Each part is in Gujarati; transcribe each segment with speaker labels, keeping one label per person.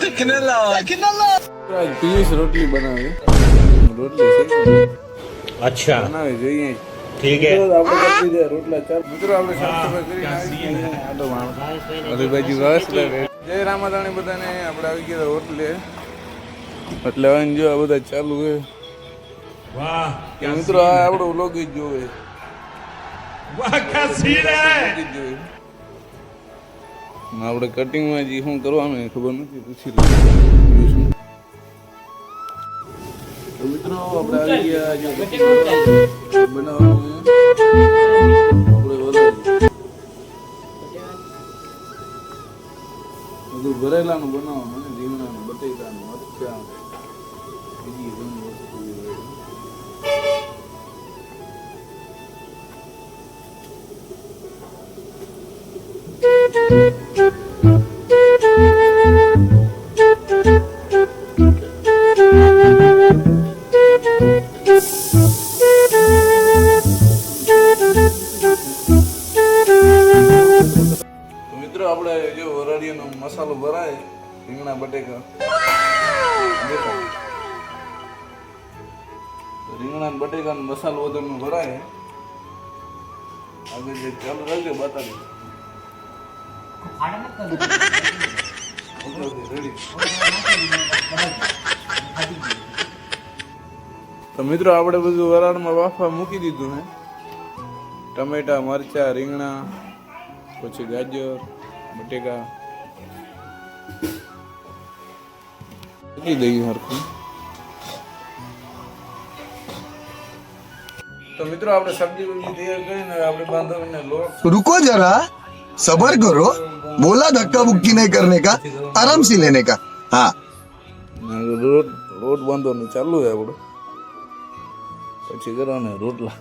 Speaker 1: टेक्नोलॉजी
Speaker 2: પિયુષ રોટલી બનાવે રોટલી
Speaker 3: अच्छा
Speaker 2: બનાવે જોઈએ
Speaker 3: ठीक है
Speaker 2: આપણે કરી દે રોટલા ચાલ મિત્રો આપણે સાફ સફાઈ કરીને આવી ગયા આડો માણસ બધી બાજુ વ્યવસ્થિત જય રામાદાણી બધાને આપણે આવી ગયા હોટલે એટલે હવે જો આ બધા ચાલુ હે
Speaker 3: वाह
Speaker 2: મિત્રો આ આપણો વ્લોગ જ જોવે
Speaker 3: वाह क्या सीन है
Speaker 2: આપણે કટિંગમાં જે શું કરવાનું એ ખબર નથી પૂછી તો મિત્રો આપણે આવી ગયા જો બનાવવાનું આપણે બધું ભરેલાનું બનાવવાનું ને રીંગણાનું બટેકાનું મરચાં બીજી ઘણી વસ્તુ મિત્રો આપણે જો વરાળીનો મસાલો ભરાય રીંગણા બટેકા રીંગણા બટેકાનો મસાલો બધો ભરાય આગળ જે ચાલુ રાખજો બતાવી તો મિત્રો આપણે બધું વરાળમાં વાફા મૂકી દીધું હે ટમેટા મરચા રીંગણા પછી ગાજર બટેકા મૂકી દઈએ હરખું તો મિત્રો આપણે સબ્જી તૈયાર કરીને આપણે બાંધવાને લોટ
Speaker 1: रुको जरा सबर करो बोला धक्का बुक्की नहीं करने का आराम से लेने का हाँ
Speaker 2: લોટ બાંધવાનું ચાલુ છે આપણું પછી કરવાના રોટલા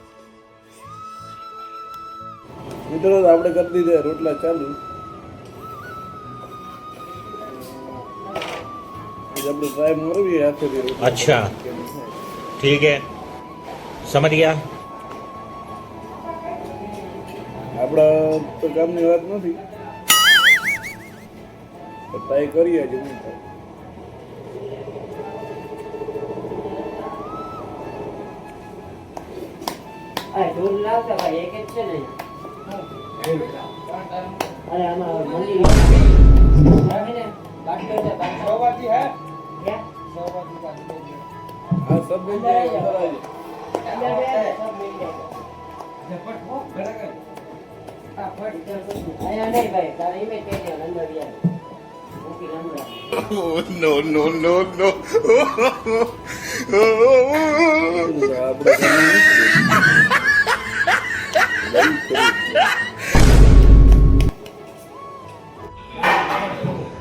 Speaker 2: મિત્રો આપણે કરી દીધા રોટલા ચાલુ આપણે ટ્રાય મારવી હાથેથી
Speaker 3: अच्छा ठीक है समझ गया
Speaker 2: આપણા તો કામની વાત નથી ટ્રાય કરીએ જ નહીં થાય
Speaker 4: अरे हमारा मंदिर
Speaker 2: આ સબ મિલ જાય
Speaker 4: नहीं भाई तारी में तेरे अंदर यार
Speaker 3: नो नो नो नो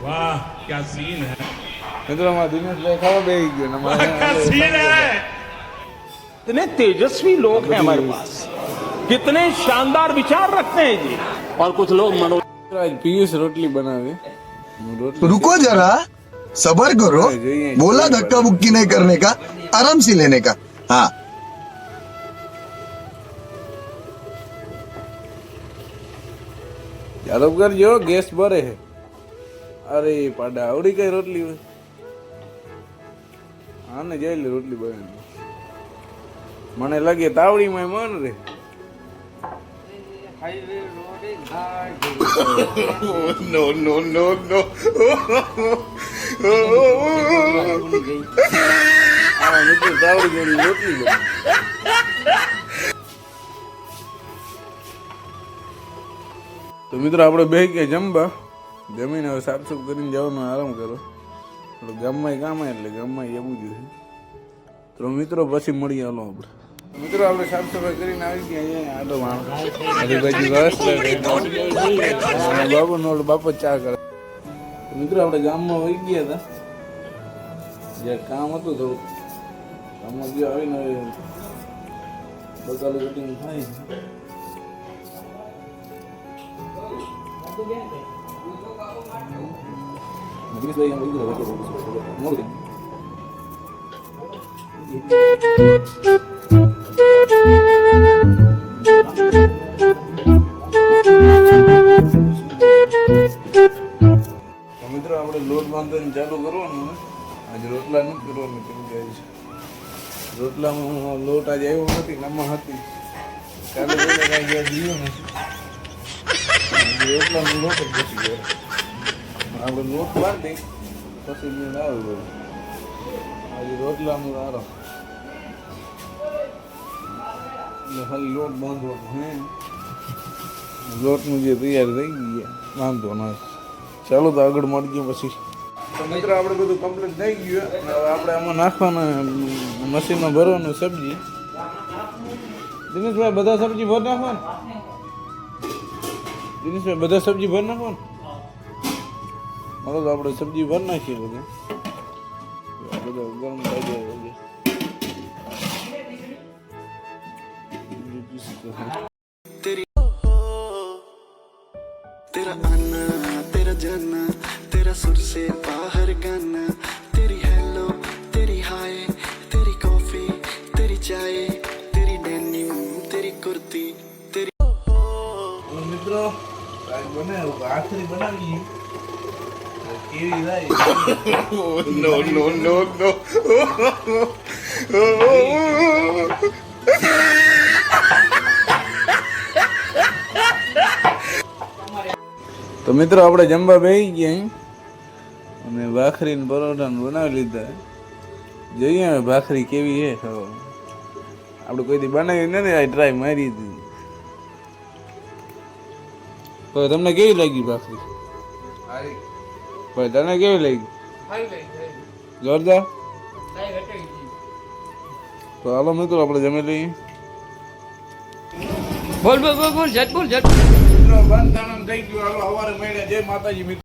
Speaker 3: वाह क्या सीन है
Speaker 2: મિત્રો માં દિનેશભાઈ ખાવા બેસી ગયો ને મારે
Speaker 3: क्या सीन है
Speaker 5: कितने तेजस्वी लोग हैं हमारे पास कितने शानदार विचार रखते हैं जी और कुछ लोग मनो
Speaker 2: પિયુષ રોટલી બનાવે
Speaker 1: रुको जरा सबर करो बोला धक्का बुक्की नहीं करने का आराम से लेने का हाँ
Speaker 2: યાદવ કરજો ગેસ ભરે હે અરે પાડા આવડી કઈ રોટલી હોય આને જઈ લે રોટલી બને મને લાગે તાવડીમાં મન રે
Speaker 3: नो नो नो नो
Speaker 2: આ મિત્રો તાવડી જોડી રોટલી બને તો મિત્રો આપણે બેસી ગયા જમવા જમીને હવે સાફ સૂફ કરીને જવાનું આરામ કરો ગામમાં કામ આવે એટલે ગામમાં એવું જોઈએ તો મિત્રો પછી મળીએ હાલો આપણે મિત્રો આપણે સાફ સફાઈ કરીને આવી ગયા અહીંયા આટો માણસ બાજુ વ્યવસ્થા બાપુ નો બાપો ચા કરે મિત્રો આપણે ગામમાં વહી ગયા હતા જે કામ હતું થોડું કામમાં ગયો આવીને બકાલું કટિંગ થાય મિત્રો આપણે લોટ બાંધવાનું ચાલુ કરવાનું ને આજે રોટલા નથી કરવાનું કેમ કે આજે રોટલામાં લોટ આજે આવ્યો નથી નમા હતી કાલે કાંઈ ગયા જીવ્યો નથી આજે રોટલાનો લોટ જ બચી ગયો આપણે લોટ બાંધી પછી મેં આવ્યું આજે રોટલાનું આરામ એટલે ખાલી લોટ બાંધવાનો હે લોટનું જે તૈયાર થઈ ગયા વાંધો ના ચાલો તો આગળ મળીએ પછી તો મિત્રો આપણે બધું કમ્પ્લીટ થઈ ગયું હવે આપણે આમાં નાખવાના મશીનમાં ભરવાનું સબ્જી દિનેશભાઈ બધા સબ્જી ભર નાખો ને દિનેશભાઈ બધા સબ્જી ભર નાખો ને મળો તો આપણે સબ્જી ભર નાખીએ બધું બધું ગરમ થઈ જાય
Speaker 6: तेरा आना तेरा जाना तेरा सुर से बाहर गाना तेरी हेलो तेरी हाय तेरी कॉफी तेरी चाय तेरी डेनिम तेरी कुर्ती तेरी
Speaker 2: મિત્રો બનાવ્યું આખરી બનાવી કેવી થાય
Speaker 3: Oh, no, no, no, no.
Speaker 2: તો મિત્રો આપણે જમવા બેસી ગયા અને ભાખરી ને પરોઠા બનાવી લીધા જોઈએ હવે ભાખરી કેવી છે આપણે કોઈ દી બનાવી નથી આ ટ્રાય મારી હતી તો તમને કેવી લાગી ભાખરી ભાઈ તને કેવી લાગી જોરદાર તો હાલો મિત્રો આપણે જમી લઈએ
Speaker 4: બોલ બોલ બોલ બોલ ઝટ બોલ ઝટ
Speaker 2: મિત્રો બંધ થઈ ગયું હાલો સવારે મળ્યા જય માતાજી મિત્રો